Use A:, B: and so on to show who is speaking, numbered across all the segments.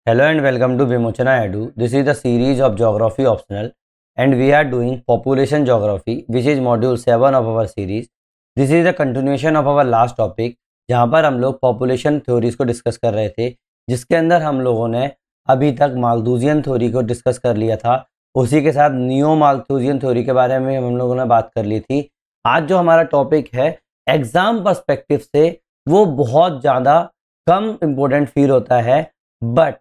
A: Hello and welcome to Vimochana Edu. This is the series of geography optional and we are doing population geography which is module 7 of our series. This is the continuation of our last topic जहाँ पर हम लोग population theories को discuss कर रहे थे, जिसके अंदर हम लोगों ने अभी तक माल्थुसियन थ्योरी को डिस्कस कर लिया था। उसी के साथ नियो माल्थुसियन थ्योरी के बारे में हम लोगों ने बात कर ली थी। आज जो हमारा टॉपिक है एग्जाम पर्सपेक्टिव से वो बहुत ज़्यादा कम इम्पोर्टेंट फील होता है, बट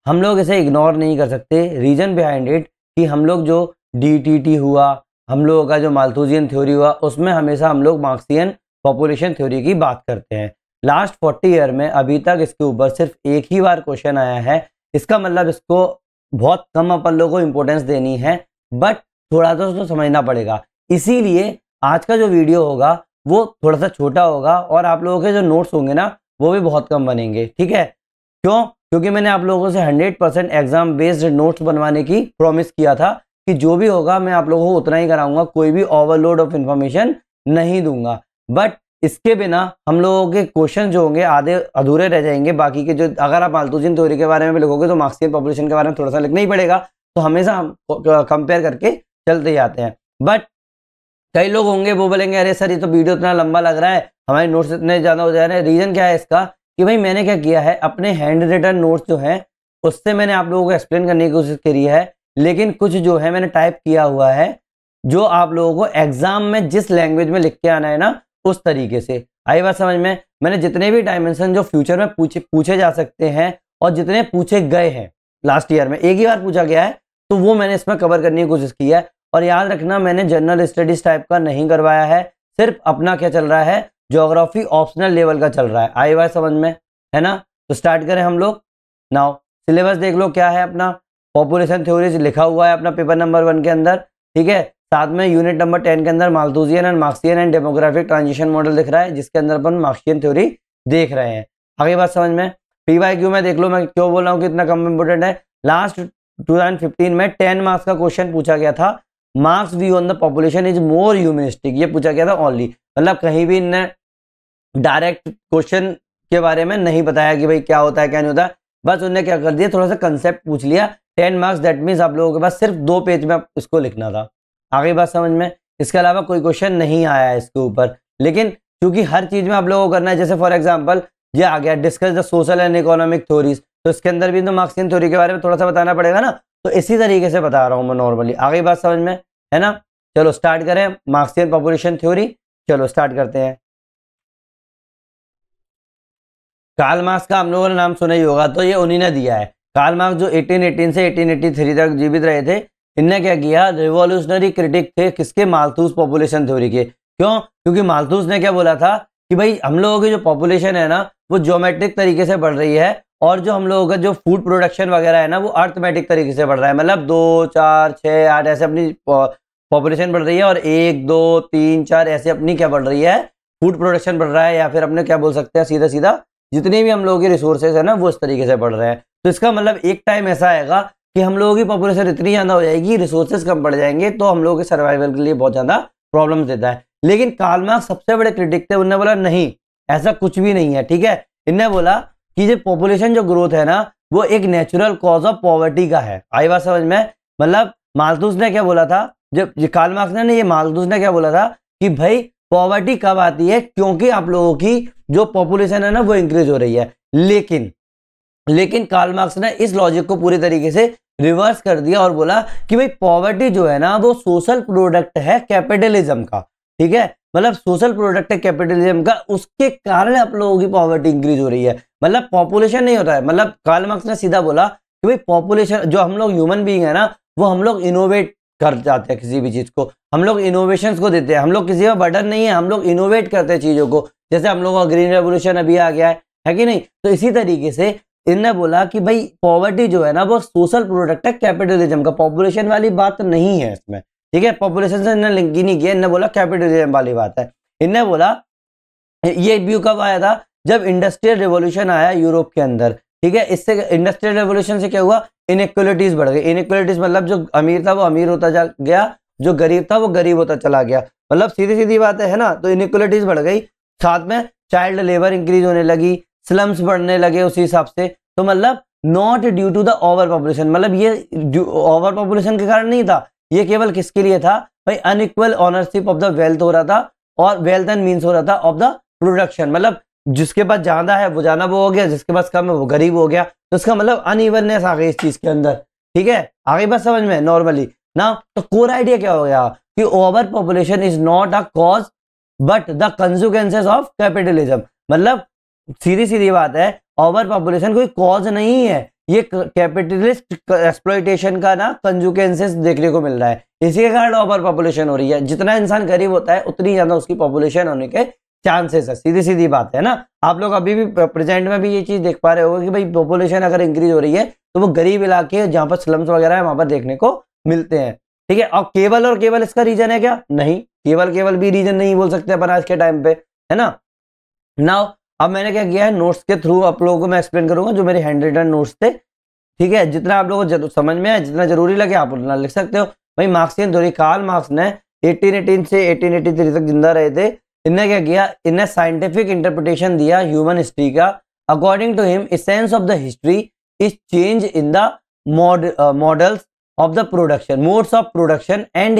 A: हम लोग इसे इग्नोर नहीं कर सकते। रीजन बिहाइंड इट कि हम लोग जो डीटीटी हुआ, हम लोगों का जो माल्थुसियन थ्योरी हुआ, उसमें हमेशा हम लोग मार्क्सियन पॉपुलेशन थ्योरी की बात करते हैं। लास्ट 40 ईयर में अभी तक इसके ऊपर सिर्फ एक ही बार क्वेश्चन आया है। इसका मतलब इसको बहुत कम अपन लोगों को इम्पोर्टेंस देनी है, बट थोड़ा तो उसको समझना पड़ेगा। इसीलिए आज का जो वीडियो होगा वो थोड़ा सा छोटा होगा और आप लोगों के जो नोट्स होंगे ना वो भी बहुत कम बनेंगे। ठीक है, क्यों? क्योंकि मैंने आप लोगों से 100% एग्जाम बेस्ड नोट्स बनवाने की प्रॉमिस किया था कि जो भी होगा मैं आप लोगों को उतना ही कराऊंगा, कोई भी ओवरलोड ऑफ इंफॉर्मेशन नहीं दूंगा। बट इसके बिना हम लोगों के क्वेश्चन जो होंगे आधे अधूरे रह जाएंगे। बाकी के जो अगर आप माल्थुसियन थ्योरी के बारे में भी लिखोगे तो मार्क्सियन पॉपुलेशन के बारे में थोड़ा सा लिखना ही पड़ेगा, तो हमेशा हम कंपेयर करके चलते जाते हैं। बट कई लोग होंगे वो बोलेंगे अरे सर ये तो वीडियो इतना लंबा लग रहा है, हमारे नोट्स इतने ज़्यादा हो जा रहे हैं। रीज़न क्या है इसका कि भाई मैंने क्या किया है, अपने हैंड रिटन नोट्स जो हैं उससे मैंने आप लोगों को एक्सप्लेन करने की कोशिश करी है, लेकिन कुछ जो है मैंने टाइप किया हुआ है जो आप लोगों को एग्जाम में जिस लैंग्वेज में लिख के आना है ना उस तरीके से। आई बात समझ में? मैंने जितने भी डायमेंशन जो फ्यूचर में पूछे जा सकते हैं और जितने पूछे गए हैं लास्ट ईयर में एक ही बार पूछा गया है, तो वो मैंने इसमें कवर करने की कोशिश की है। और याद रखना मैंने जनरल स्टडीज टाइप का नहीं करवाया है, सिर्फ अपना क्या चल रहा है, ज्योग्राफी ऑप्शनल लेवल का चल रहा है। आई बात समझ में? है ना? तो स्टार्ट करें हम लोग। नाउ सिलेबस देख लो क्या है अपना। पॉपुलेशन थ्योरीज लिखा हुआ है अपना पेपर नंबर 1 के अंदर, ठीक है। साथ में यूनिट नंबर 10 के अंदर Malthusian and Marxian and demographic transition model दिख रहा है, जिसके अंदर अपन मार्क्सियन थ्योरी देख रहे हैं। आगे बात समझ में? पीवाईक्यू में देख लो मैं क्यों बोल रहा हूँ कि इतना कम इंपोर्टेंट है। लास्ट 2015 में 10 मार्क्स का क्वेश्चन पूछा गया था, marks view on the population is more humanistic, ये पूछा गया था ओनली। मतलब कहीं भी इनने डायरेक्ट क्वेश्चन के बारे में नहीं बताया कि भाई क्या होता है क्या नहीं होता, बस उन्होंने क्या कर दिया, थोड़ा सा कंसेप्ट पूछ लिया। 10 मार्क्स, दैट मीन्स आप लोगों के पास सिर्फ 2 पेज में इसको लिखना था। आगे बात समझ में? इसके अलावा कोई क्वेश्चन नहीं आया है इसके ऊपर, लेकिन क्योंकि हर चीज में आप लोगों को करना है, जैसे फॉर एग्जांपल ये आ गया discuss the social and economic theories, तो इसके अंदर भी तो मार्क्सियन थ्योरी के बारे में थोड़ा सा बताना पड़ेगा ना, तो इसी तरीके से बता रहा हूं मैं नॉर्मली। आगे बात समझ में है ना? चलो स्टार्ट करें मार्क्सियन पॉपुलेशन थ्योरी। चलो स्टार्ट करते हैं। कार्ल मार्क्स का हम लोगों ने नाम सुना ही होगा, तो ये उन्हीं ने दिया है। कार्ल मार्क्स जो 1818 से 1883 तक जीवित रहे थे, इनने क्या किया, रिवॉल्यूशनरी क्रिटिक थे किसके, माल्थुस पॉपुलेशन थ्योरी के। क्यों? क्योंकि माल्थुस ने क्या बोला था कि भाई हम लोगों की जो पॉपुलेशन है ना वो ज्योमेट्रिक तरीके से बढ़ रही है, और जो हम लोगों का जो फूड प्रोडक्शन वगैरह है ना वो अर्थमेटिक तरीके से बढ़ रहा है। मतलब 2, 4, 6, 8 ऐसे अपनी पॉपुलेशन बढ़ रही है, और 1, 2, 3, 4 ऐसे अपनी क्या बढ़ रही है, फूड प्रोडक्शन बढ़ रहा है, या फिर अपने क्या बोल सकते हैं सीधा सीधा जितने भी हम लोगों के रिसोर्सेज है ना वो इस तरीके से बढ़ रहे हैं। तो इसका मतलब एक टाइम ऐसा आएगा कि हम लोगों की पॉपुलेशन इतनी ज्यादा हो जाएगी, रिसोर्सेज कम पड़ जाएंगे, तो हम लोगों के सर्वाइवल के लिए बहुत ज्यादा प्रॉब्लम देता है। लेकिन कार्ल मार्क्स सबसे बड़े क्रिटिक थे, उन्होंने बोला नहीं ऐसा कुछ भी नहीं है। ठीक है, इन्होंने बोला कि जो पॉपुलेशन जो ग्रोथ है ना वो एक नेचुरल कॉज ऑफ पॉवर्टी का है। आई बात समझ में? मतलब माल्थुस ने क्या बोला था, जब कार्ल मार्क्स ने ये माल्थुस ने क्या बोला था कि भाई पॉवर्टी कब आती है, क्योंकि आप लोगों की जो पॉपुलेशन है ना वो इंक्रीज हो रही है। लेकिन कार्ल मार्क्स ने इस लॉजिक को पूरी तरीके से रिवर्स कर दिया और बोला कि भाई पॉवर्टी जो है ना वो सोशल प्रोडक्ट है कैपिटलिज्म का। ठीक है, मतलब सोशल प्रोडक्ट है कैपिटलिज्म का, उसके कारण आप लोगों की पॉवर्टी इंक्रीज हो रही है। मतलब पॉपुलेशन नहीं होता है। मतलब कार्ल मार्क्स ने सीधा बोला कि भाई पॉपुलेशन, जो हम लोग ह्यूमन बीइंग है ना वो हम लोग इनोवेट कर जाते हैं, किसी भी चीज को हम लोग इनोवेशंस को देते हैं, हम लोग किसी का बर्डन नहीं है, हम लोग इनोवेट करते हैं चीजों को। जैसे हम लोगों का ग्रीन रेवोल्यूशन अभी आ गया है कि नहीं? तो इसी तरीके से इन्होंने बोला कि भाई पॉवर्टी जो है ना वो सोशल प्रोडक्ट है कैपिटलिज्म का, पॉपुलेशन वाली बात नहीं है इसमें। ठीक है, पॉपुलेशन से इन्होंने लिंक ही नहीं किया, इन्होंने बोला कैपिटलिज्म वाली बात है। इन्होंने बोला ये व्यू कब आया था, जब इंडस्ट्रियल रेवोल्यूशन आया यूरोप के अंदर। ठीक है, इससे इंडस्ट्रियल रेवोल्यूशन से क्या हुआ, इनइक्वालिटीज बढ़ गई। इनइक्वालिटीज मतलब जो अमीर था वो अमीर होता जा गया, जो गरीब था वो गरीब होता चला गया। मतलब सीधी सीधी बात है ना, तो इनइक्वालिटीज बढ़ गई। साथ में चाइल्ड लेबर इंक्रीज होने लगी, स्लम्स बढ़ने लगे उसी हिसाब से। तो मतलब not due to the over population, मतलब ये ओवर पॉपुलेशन के कारण नहीं था, ये केवल किसके लिए था भाई, unequal ownership of the wealth हो रहा था, और वेल्थ एंड मीन्स हो रहा था ऑफ द प्रोडक्शन, मतलब जिसके पास ज्यादा है वो ज्यादा वो हो गया, जिसके पास कम है वो गरीब हो गया, तो इसका मतलब अनइवननेस आ गई इस चीज के अंदर। ठीक है, आगे बात समझ में नॉर्मली ना। तो कोर आइडिया क्या हो गया कि over population is not a cause but the consequences of capitalism, मतलब सीधी सीधी बात है, ओवर पॉपुलेशन कोई कॉज नहीं है, ये कैपिटलिस्ट एक्सप्लॉइटेशन का ना कंसिक्वेंसेस देखने को मिल रहा है, इसी के कारण ओवर पॉपुलेशन हो रही है। जितना इंसान गरीब होता है उतनी ज्यादा उसकी पॉपुलेशन होने के चांसेस है, सीधी सीधी बात है ना। आप लोग अभी भी प्रेजेंट में भी ये चीज देख पा रहे हो कि भाई पॉपुलेशन अगर इंक्रीज हो रही है तो वो गरीब इलाके जहां पर स्लम्स वगैरह है वहां पर देखने को मिलते हैं। ठीक है, और केवल इसका रीजन है क्या? नहीं, केवल भी रीजन नहीं बोल सकते अपन आज के टाइम पे, है ना। नाउ अब मैंने क्या किया है, नोट्स के थ्रू आप लोगों को मैं एक्सप्लेन करूंगा जो मेरे हैंड रिटन नोट्स थे। ठीक है, जितना आप लोगों को समझ में आए, जितना जरूरी लगे आप उतना लिख सकते हो। भाई मार्क्सियन थ्योरी, कार्ल मार्क्स ने 1818 से 1883 तक जिंदा रहे थे। इनने क्या किया, इन्हें साइंटिफिक इंटरप्रिटेशन दिया ह्यूमन हिस्ट्री का। According to him essence of the history is change in the models of the production, modes of production and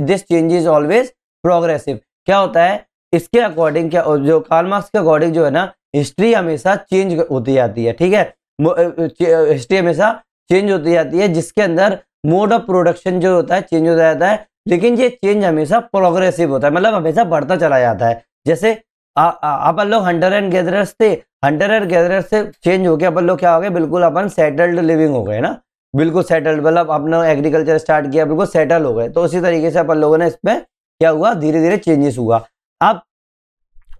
A: this change is always progressive. क्या होता है इसके अकॉर्डिंग, क्या जो कार्ल मार्क्स के according जो है ना, हिस्ट्री हमेशा चेंज होती जाती है। ठीक है, हिस्ट्री हमेशा चेंज होती जाती है, जिसके अंदर मोड ऑफ प्रोडक्शन जो होता है चेंज हो जाता है, लेकिन ये चेंज हमेशा प्रोग्रेसिव होता है, मतलब हमेशा बढ़ता चला जाता है। जैसे अपन लोग हंटर एंड गैदरर्स थे, हंटर एंड गैदरर्स से चेंज होके अपन लोग क्या हो गए, बिल्कुल अपन सेटल्ड लिविंग हो गए ना, बिल्कुल सेटल्ड, मतलब अपना एग्रीकल्चर स्टार्ट किया, बिल्कुल सेटल हो गए। तो उसी तरीके से अपन लोगों ने इसमें क्या हुआ, धीरे धीरे चेंजेस हुआ। अब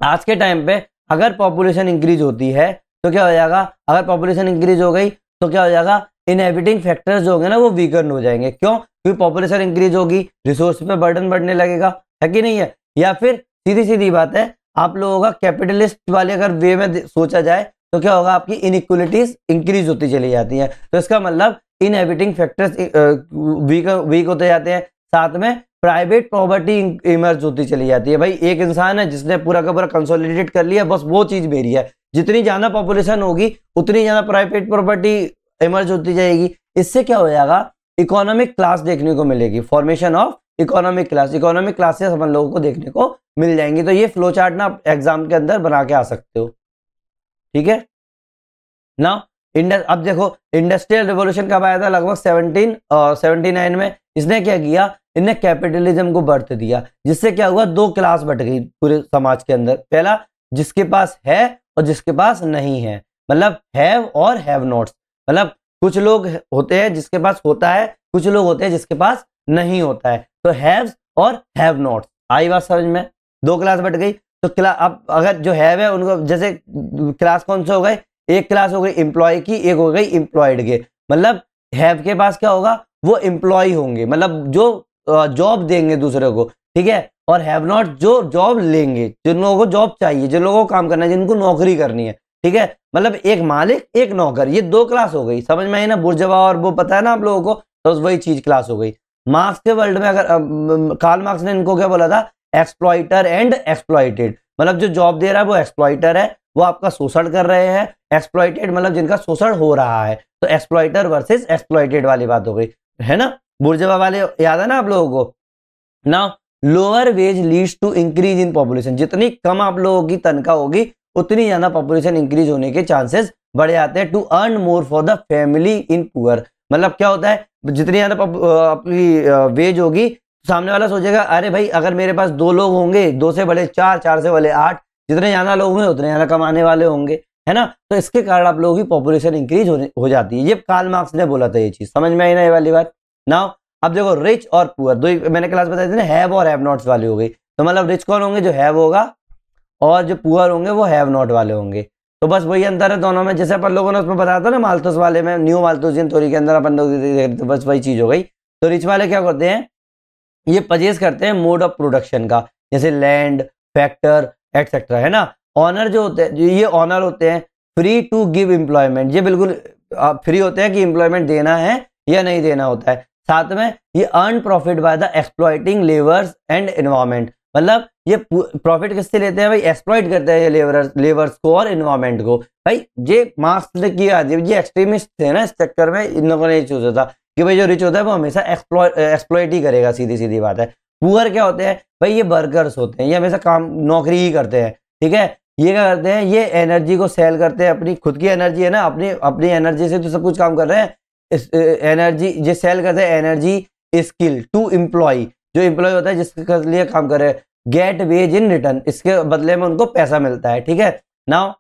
A: आज के टाइम पे अगर पॉपुलेशन इंक्रीज होती है तो क्या हो जाएगा, अगर पॉपुलेशन इंक्रीज हो गई तो क्या हो जाएगा, इनहेबिटिंग फैक्टर्स जो होंगे ना वो वीकन हो जाएंगे। क्यों? क्योंकि पॉपुलेशन इंक्रीज होगी, रिसोर्स पे बर्डन बढ़ने लगेगा, है कि नहीं है। या फिर सीधी सीधी बात है, आप लोगों का कैपिटलिस्ट वाले अगर वे में सोचा जाए तो क्या होगा, आपकी इनइक्वलिटीज इंक्रीज होती चली जाती है। तो इसका मतलब इनहेबिटिंग फैक्टर्स वीक होते जाते हैं, साथ में प्राइवेट प्रॉपर्टी इमर्ज होती चली जाती है। भाई एक इंसान है जिसने पूरा का पूरा कंसोलिडेट कर लिया, बस वो चीज मेरी है। जितनी ज्यादा पॉपुलेशन होगी उतनी ज्यादा प्राइवेट प्रॉपर्टी इमर्ज होती जाएगी। इससे क्या हो जाएगा, इकोनॉमिक क्लास देखने को मिलेगी, formation of economic class, economic classes अपन लोगों को देखने को मिल जाएंगी। तो ये फ्लो चार्ट ना एग्जाम के अंदर बना के आ सकते हो। ठीक है ना। अब देखो इंडस्ट्रियल रिवॉल्यूशन कब आया था, लगभग 1779 में। इसने क्या किया, इन्हें कैपिटलिज्म को बर्थ दिया, जिससे क्या हुआ, दो क्लास बट गई पूरे समाज के अंदर। पहला जिसके पास है और जिसके पास नहीं है, मतलब हैव और हैव नॉट्स, मतलब कुछ लोग होते हैं जिसके पास होता है, कुछ लोग होते हैं जिसके पास नहीं होता है। तो हैव्स और हैव नॉट्स, आई बात समझ में, दो क्लास बट गई। तो अब अगर जो हैव है उनको, जैसे क्लास कौन से हो गए, एक क्लास हो गई एम्प्लॉय की, एक हो गई एम्प्लॉयड के। मतलब हैव के पास क्या होगा, वो एम्प्लॉय होंगे, मतलब जो जॉब देंगे दूसरे को। ठीक है, और हैव नॉट जो जॉब लेंगे, जिन लोगों को जॉब चाहिए, जिन लोगों को काम करना है, जिनको नौकरी करनी है। ठीक है, मतलब एक मालिक एक नौकर, ये दो क्लास हो गई, समझ में आई ना। बुर्जवा और वो पता है ना आप लोगों को, तो वही चीज क्लास हो गई। मार्क्स के वर्ल्ड में अगर कार्ल मार्क्स ने इनको क्या बोला था, एक्सप्लॉइटर एंड एक्सप्लॉइटेड, मतलब जो जॉब दे रहा है वो एक्सप्लॉइटर है, वो आपका शोषण कर रहे हैं। एक्सप्लॉइटेड मतलब जिनका शोषण हो रहा है। तो एक्सप्लॉइटर वर्सेस एक्सप्लॉइटेड वाली बात हो गई, है ना। बुर्जवा वाले याद है ना आप लोगों को। Now lower wage leads to increase in population, जितनी कम आप लोगों की तनख्वाह होगी उतनी ज्यादा पॉपुलेशन इंक्रीज होने के चांसेस बढ़ जाते हैं। To earn more for the family in poor, मतलब क्या होता है, जितनी ज्यादा आपकी वेज होगी, सामने वाला सोचेगा अरे भाई अगर मेरे पास दो लोग होंगे, दो से बड़े चार, चार से बड़े आठ, जितने ज्यादा लोग होंगे उतने ज्यादा कमाने वाले होंगे, है ना। तो इसके कारण आप लोगों की पॉपुलेशन इंक्रीज हो जाती है। ये कार्ल मार्क्स ने बोला था, ये चीज समझ में आई ना, ये वाली बात। नाउ अब देखो रिच और पुअर, दो मैंने क्लास बताई थी ना, हैव और हैव नॉट्स वाली हो गई। तो मतलब रिच कौन होंगे, जो हैव होगा, और जो पुअर होंगे वो हैव नॉट वाले होंगे। तो बस वही अंतर है दोनों में, जैसे अपन लोगों ने उसमें बताया था ना माल्थस वाले में, न्यू माल्थुसियन थ्योरी के अंदर अपन लोग, बस वही चीज हो गई। तो रिच वाले क्या करते हैं, ये परचेज करते हैं मोड ऑफ प्रोडक्शन का, जैसे लैंड, फैक्टर एक्सेट्रा, है ना। ऑनर जो होते हैं, ये ऑनर होते हैं फ्री टू गिव एम्प्लॉयमेंट, ये बिल्कुल फ्री होते हैं कि एम्प्लॉयमेंट देना है या नहीं देना होता है। साथ में ये earn profit by the exploiting labours and environment, मतलब ये प्रॉफिट किससे लेते हैं भाई? एक्सप्लॉइट करते हैं ये लेबर्स को और इन्वायरमेंट को। भाई ये मार्क्स ने किया, ये एक्सट्रीमिस्ट थे ना इस चक्कर में, इन लोगों ने ये सोचा था कि भाई जो रिच होता है वो हमेशा एक्सप्लॉइट ही करेगा, सीधी सीधी बात है। पुअर क्या होते हैं भाई? ये वर्कर्स होते हैं, ये हमेशा काम नौकरी ही करते हैं, ठीक है। ये क्या करते हैं? ये एनर्जी को सेल करते हैं, अपनी खुद की एनर्जी है ना, अपनी एनर्जी से तो सब कुछ काम कर रहे हैं। इस एनर्जी ये सेल करते हैं, एनर्जी स्किल टू एम्प्लॉय, जो एम्प्लॉय होता है जिसके लिए काम कर रहे हैं, गेट वेज इन रिटर्न, इसके बदले में उनको पैसा मिलता है, ठीक है। नाउ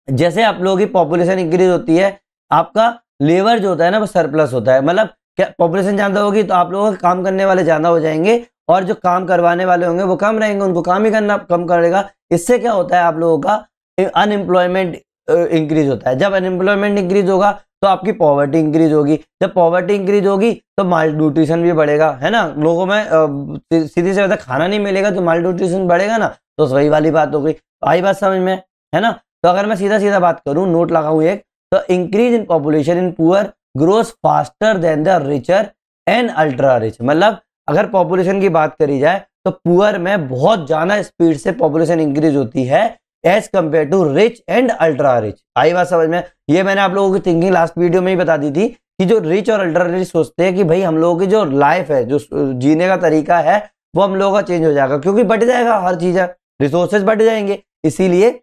A: जैसे आप लोगों की पॉपुलेशन इंक्रीज होती है, आपका लेबर जो होता है ना वो सरप्लस होता है। मतलब क्या पॉपुलेशन ज्यादा होगी तो आप लोगों के काम करने वाले ज्यादा हो जाएंगे, और जो काम करवाने वाले होंगे वो कम रहेंगे, उनको काम ही करना कम करेगा। इससे क्या होता है? आप लोगों का अनएम्प्लॉयमेंट इंक्रीज होता है। जब अनएम्प्लॉयमेंट इंक्रीज होगा तो आपकी पॉवर्टी इंक्रीज होगी, जब पॉवर्टी इंक्रीज होगी तो माल न्यूट्रिशन भी बढ़ेगा, है ना। लोगों में सीधी से ज्यादा खाना नहीं मिलेगा तो माल न्यूट्रिशन बढ़ेगा ना, तो वही वाली बात हो गई। आई बात समझ में, है ना। तो अगर मैं सीधा सीधा बात करूं, नोट लगाऊं एक, तो increase in population in poor grows faster than the richer and ultra rich. मतलब अगर पॉपुलेशन की बात करी जाए तो पुअर में बहुत ज्यादा स्पीड से पॉपुलेशन इंक्रीज होती है as compare to rich and ultra rich. आई बात समझ में? ये मैंने आप लोगों की थिंकिंग लास्ट वीडियो में ही बता दी थी कि जो रिच और अल्ट्रा रिच सोचते हैं कि भाई हम लोगों की जो लाइफ है, जो जीने का तरीका है, वो हम लोगों का चेंज हो जाएगा, क्योंकि बढ़ जाएगा हर चीज है, रिसोर्सेज बढ़ जाएंगे। इसीलिए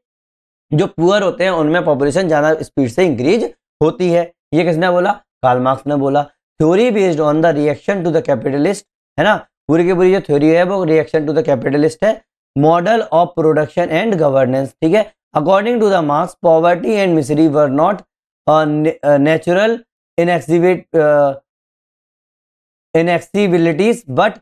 A: जो पुअर होते हैं उनमें पॉपुलेशन ज्यादा स्पीड से इंक्रीज होती है। ये किसने बोला? कार्ल मार्क्स ने बोला। Theory based on the reaction to the capitalist, है ना। पूरी की पूरी जो थ्योरी है वो रिएक्शन टू द कैपिटलिस्ट है। Model of production and governance, ठीक है। According to the Marx, poverty and misery were not natural inevitabilities but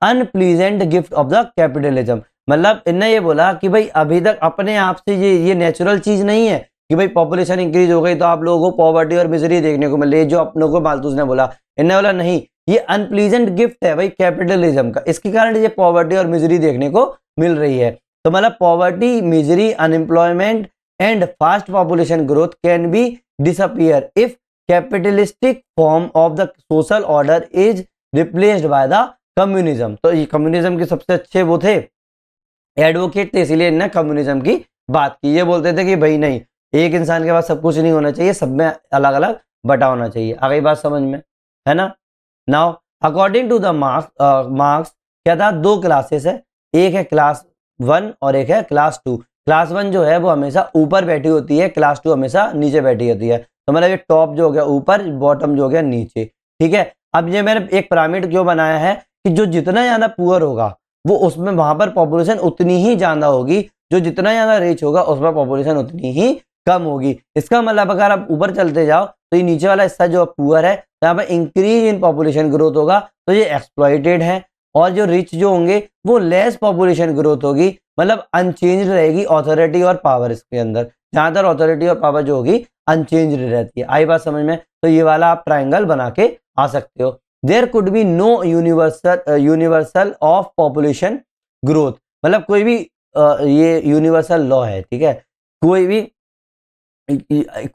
A: unpleasant gift of the capitalism. मतलब इनने ये बोला कि भाई अभी तक अपने आप से ये नेचुरल चीज नहीं है कि भाई पॉपुलेशन इंक्रीज हो गई तो आप लोगों को पॉवर्टी और मिजरी देखने को मिल रही है, जो अपनों को मालतूस ने बोला। इनने बोला नहीं, ये अनप्लीजेंट गिफ्ट है भाई कैपिटलिज्म का, इसके कारण ये पॉवर्टी और मिजरी देखने को मिल रही है। तो मतलब poverty, misery, unemployment and fast population growth can be disappear if capitalistic form of the social order is replaced by the communism. तो ये कम्युनिज्म के सबसे अच्छे वो थे, एडवोकेट थे, इसीलिए इन्होंने कम्युनिज्म की बात की। ये बोलते थे कि भाई नहीं, एक इंसान के पास सब कुछ नहीं होना चाहिए, सब में अलग अलग बटा होना चाहिए। आ गई बात समझ में, है ना। Now according to the Marx क्या था? दो क्लासेस है, एक है क्लास 1 और एक है क्लास 2। क्लास 1 जो है वो हमेशा ऊपर बैठी होती है, क्लास 2 हमेशा नीचे बैठी होती है। तो मतलब ये टॉप जो हो गया ऊपर, बॉटम जो हो गया नीचे, ठीक है। अब ये मैंने एक पिरामिड क्यों बनाया है कि जो जितना ज्यादा पुअर होगा वो उसमें वहां पर पॉपुलेशन उतनी ही ज्यादा होगी, जो जितना ज्यादा रिच होगा उसमें पॉपुलेशन उतनी ही कम होगी। इसका मतलब अगर आप ऊपर चलते जाओ तो ये नीचे वाला हिस्सा जो पुअर है, तो यहाँ पर इंक्रीज इन पॉपुलेशन ग्रोथ होगा तो ये एक्सप्लॉइटेड है, और जो रिच जो होंगे वो लेस पॉपुलेशन ग्रोथ होगी, मतलब अनचेंज रहेगी ऑथोरिटी और पावर इसके अंदर। ज्यादातर ऑथोरिटी और पावर जो होगी अनचेंज रहती है। आई बात समझ में? तो ये वाला आप ट्राइंगल बना के आ सकते हो। There could be no universal of population growth, मतलब कोई भी ये यूनिवर्सल लॉ है, ठीक है।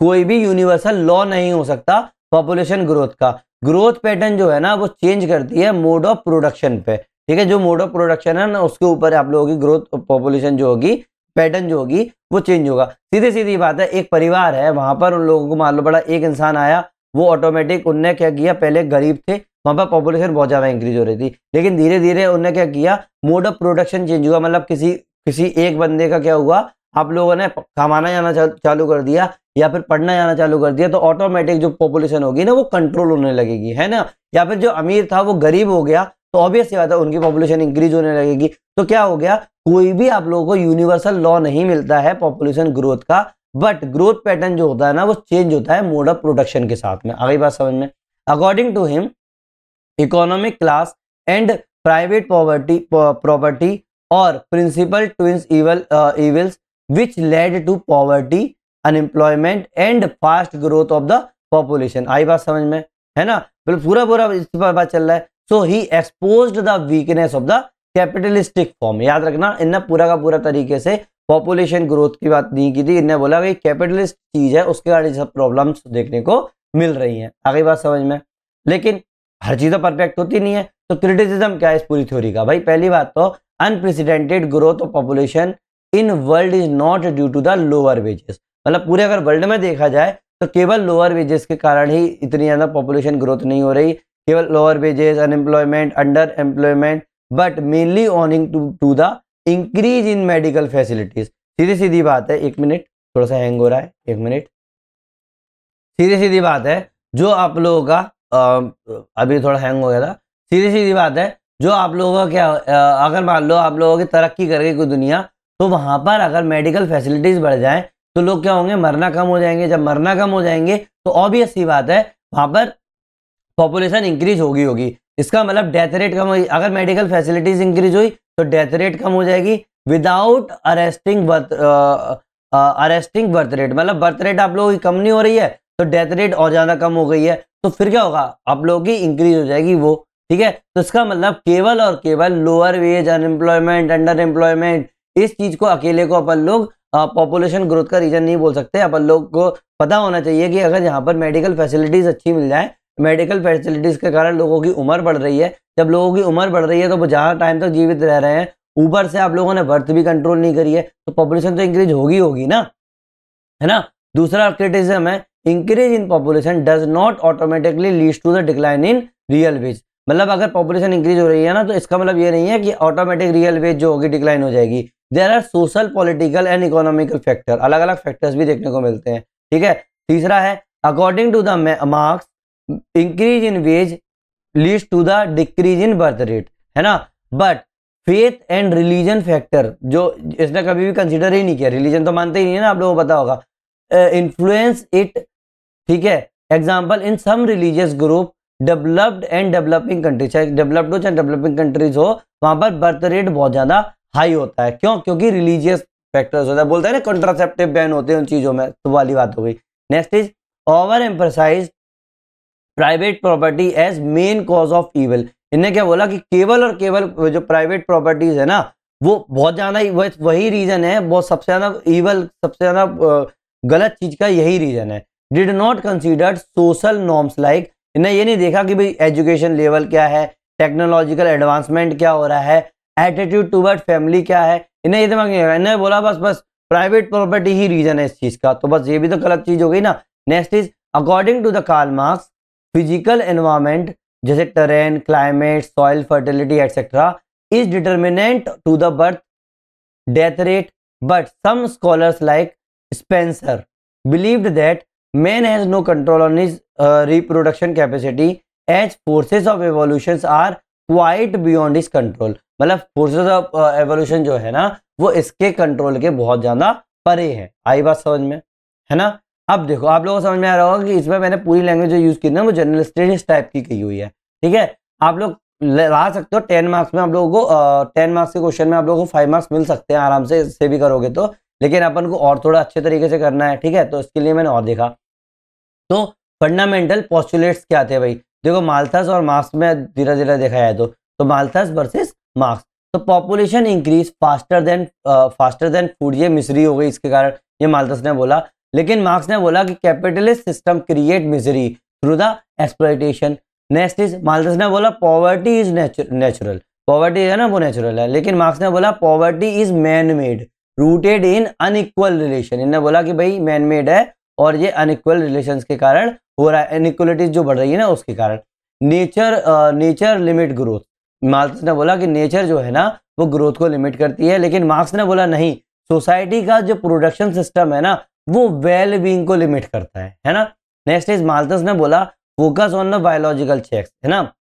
A: कोई भी यूनिवर्सल लॉ नहीं हो सकता पॉपुलेशन ग्रोथ का। ग्रोथ पैटर्न जो है ना वो चेंज करती है मोड ऑफ प्रोडक्शन पे, ठीक है। जो मोड ऑफ प्रोडक्शन है ना उसके ऊपर आप लोगों की ग्रोथ पॉपुलेशन जो होगी, पैटर्न जो होगी वो चेंज होगा। सीधी सीधी बात है, एक परिवार है, वहां पर उन लोगों को मान लो बड़ा एक इंसान आया, वो ऑटोमेटिक उनने क्या किया, पहले गरीब थे, वहां पर पॉपुलेशन बहुत ज्यादा इंक्रीज हो रही थी, लेकिन धीरे धीरे उनने क्या किया, मोड ऑफ प्रोडक्शन चेंज हुआ। मतलब किसी एक बंदे का क्या हुआ, आप लोगों ने कमाना जाना चालू कर दिया या फिर पढ़ना जाना चालू कर दिया, तो ऑटोमेटिक जो पॉपुलेशन होगी ना वो कंट्रोल होने लगेगी, है ना। या फिर जो अमीर था वो गरीब हो गया तो ऑब्वियस सी बात है उनकी पॉपुलेशन इंक्रीज होने लगेगी। तो क्या हो गया, कोई भी आप लोगों को यूनिवर्सल लॉ नहीं मिलता है पॉपुलेशन ग्रोथ का, बट ग्रोथ पैटर्न जो होता है ना वो चेंज होता है मोड ऑफ प्रोडक्शन के साथ में। आगे बात समझ में? According to him, economic class and private property और principal twins evils which led to poverty, unemployment and fast growth of the population। आई बात समझ में, है ना। पूरा इस पर बात चल रहा है। So he exposed the weakness of the capitalistic form। याद रखना, इनने पूरा का पूरा तरीके से पॉपुलेशन ग्रोथ की बात नहीं की थी, इनने बोला कि कैपिटलिस्ट चीज है उसके कारण सब प्रॉब्लम्स देखने को मिल रही हैं। आगे बात समझ में? लेकिन हर चीज तो परफेक्ट होती नहीं है। तो क्रिटिसिज्म क्या है इस पूरी थ्योरी का? भाई पहली बात तो unprecedented growth of population in world is not due to the lower wages. मतलब पूरे अगर वर्ल्ड में देखा जाए तो केवल लोअर वेजेस के कारण ही इतनी ज्यादा पॉपुलेशन ग्रोथ नहीं हो रही, केवल lower wages, unemployment, under employment, but mainly owing to the increase in medical facilities. सीधी सीधी बात है, एक मिनट थोड़ा सा हैंग हो रहा है, एक मिनट। सीधी सीधी बात है जो आप लोगों का अभी थोड़ा हैंग हो गया था। सीधी सीधी बात है जो आप लोगों का क्या, अगर मान लो आप लोगों की तरक्की कर गई कोई दुनिया, तो वहां पर अगर मेडिकल फैसिलिटीज बढ़ जाए तो लोग क्या होंगे, मरना कम हो जाएंगे। जब मरना कम हो जाएंगे तो ऑब्वियस सी बात है वहां पर पॉपुलेशन इंक्रीज होगी होगी। इसका मतलब डेथ रेट कम होगी। अगर मेडिकल फैसिलिटीज इंक्रीज हुई तो डेथ रेट कम हो जाएगी विदाउट अरेस्टिंग बर्थ रेट। मतलब बर्थ रेट आप लोगों की कम नहीं हो रही है तो डेथ रेट और ज्यादा कम हो गई है, तो फिर क्या होगा, आप लोगों की इंक्रीज हो जाएगी वो। ठीक है, तो इसका मतलब केवल और केवल lower wage, unemployment, under employment, इस चीज को अकेले को अपन लोग पॉपुलेशन ग्रोथ का रीजन नहीं बोल सकते। अपन लोग को पता होना चाहिए कि अगर यहाँ पर मेडिकल फैसिलिटीज अच्छी मिल जाए, मेडिकल फैसिलिटीज के कारण लोगों की उम्र बढ़ रही है, जब लोगों की उम्र बढ़ रही है तो वो ज्यादा टाइम तक जीवित रह रहे हैं, ऊपर से आप लोगों ने बर्थ भी कंट्रोल नहीं करी है, तो पॉपुलेशन तो इंक्रीज होगी होगी ना, है ना। दूसरा क्रिटिसिज्म है increase in population does not automatically leads to the decline in real wage. मतलब अगर पॉपुलेशन इंक्रीज हो रही है ना तो इसका मतलब ये नहीं है कि ऑटोमेटिक रियल वेज जो होगी डिक्लाइन हो जाएगी। There are social, political and economical factor, अलग अलग फैक्टर्स भी देखने को मिलते हैं। ठीक है, तीसरा है according to the Marx increase in wage leads to the decrease in birth rate, है ना। But faith and religion factor जो इसने कभी भी कंसिडर ही नहीं किया, रिलीजन तो मानते ही नहीं है ना, आप लोगों को पता होगा, इन्फ्लुएंस इट। ठीक है, example in some religious group developed and developing countries, चाहे डेवलप्ड हो चाहे डेवलपिंग कंट्रीज हो, वहां पर बर्थ रेट बहुत ज्यादा हाई होता है। क्यों? क्योंकि रिलीजियस फैक्टर्स होता है, बोलते हैं ना कॉन्ट्रासेप्टिव बैन होते हैं उन चीजों में, तो वाली बात हो गई। Next is over emphasise private property as main cause of evil. इन्होंने क्या बोला कि केवल और केवल जो प्राइवेट प्रॉपर्टीज है ना वो बहुत ज्यादा वही रीजन है, वो सबसे ज्यादा इवल, सबसे ज्यादा गलत चीज का यही रीजन है। Did not consider social norms like, इन्हें ये नहीं देखा कि भाई एजुकेशन लेवल क्या है, टेक्नोलॉजिकल एडवांसमेंट क्या हो रहा है, एटीट्यूड टुवर्ड फैमिली क्या है, इन्हें ये दिमाग नहीं आएगा। इन्हें बोला बस प्राइवेट प्रॉपर्टी ही रीजन है इस चीज का, तो बस ये भी तो गलत चीज हो गई ना। Next is according to the Karl Marx physical environment जैसे terrain, climate, soil fertility etcetera is determinant to the birth death rate, but some scholars like Spencer believed that man has no control on his reproduction capacity as forces of evolution are quite beyond his control। मतलब forces of evolution जो है ना वो इसके control के बहुत ज्यादा परे है। आई बात समझ में, है ना। अब देखो आप लोगों को समझ में आ रहा होगा कि इसमें मैंने पूरी लैंग्वेज जो यूज की ना वो जर्नलिस्टिक टाइप की कही हुई है। ठीक है, आप लोग ला सकते हो 10 मार्क्स में, आप लोगों को 10 मार्क्स के क्वेश्चन में आप लोगों को 5 मार्क्स मिल सकते हैं आराम से, इससे भी करोगे तो, लेकिन अपन को और थोड़ा अच्छे तरीके से करना है। ठीक है, तो इसके लिए मैंने और देखा तो फंडामेंटल पोस्टुलेट्स क्या थे भाई। देखो माल्थस और मार्क्स में धीरे धीरे देखा जाए तो माल्थस वर्सेस मार्क्स, तो population increase faster than food, ये मिसरी हो गई इसके कारण, ये माल्थस ने बोला। लेकिन मार्क्स ने बोला कि capitalist system create misery through the exploitation. Next is Malthus ने बोला पॉवर्टी इज नेचुरल, पॉवर्टी है ना वो नेचुरल है, लेकिन मार्क्स ने बोला poverty is man made rooted in unequal relation. इन्होंने बोला कि भाई मैन मेड है और ये अनइक्वल रिलेशंस के कारण हो रहा है, इनइक्वलिटीज जो बढ़ रही है ना उसके कारण। नेचर लिमिट ग्रोथ, मार्क्स ने बोला कि नेचर जो है ना वो ग्रोथ को लिमिट करती है, लेकिन मार्क्स ने बोला नहीं, सोसाइटी का जो प्रोडक्शन सिस्टम है ना वो वेल बीइंग को लिमिट करता है ना। नेक्स्ट इज माल्थस ने बोला focus on the biological checks, है ना,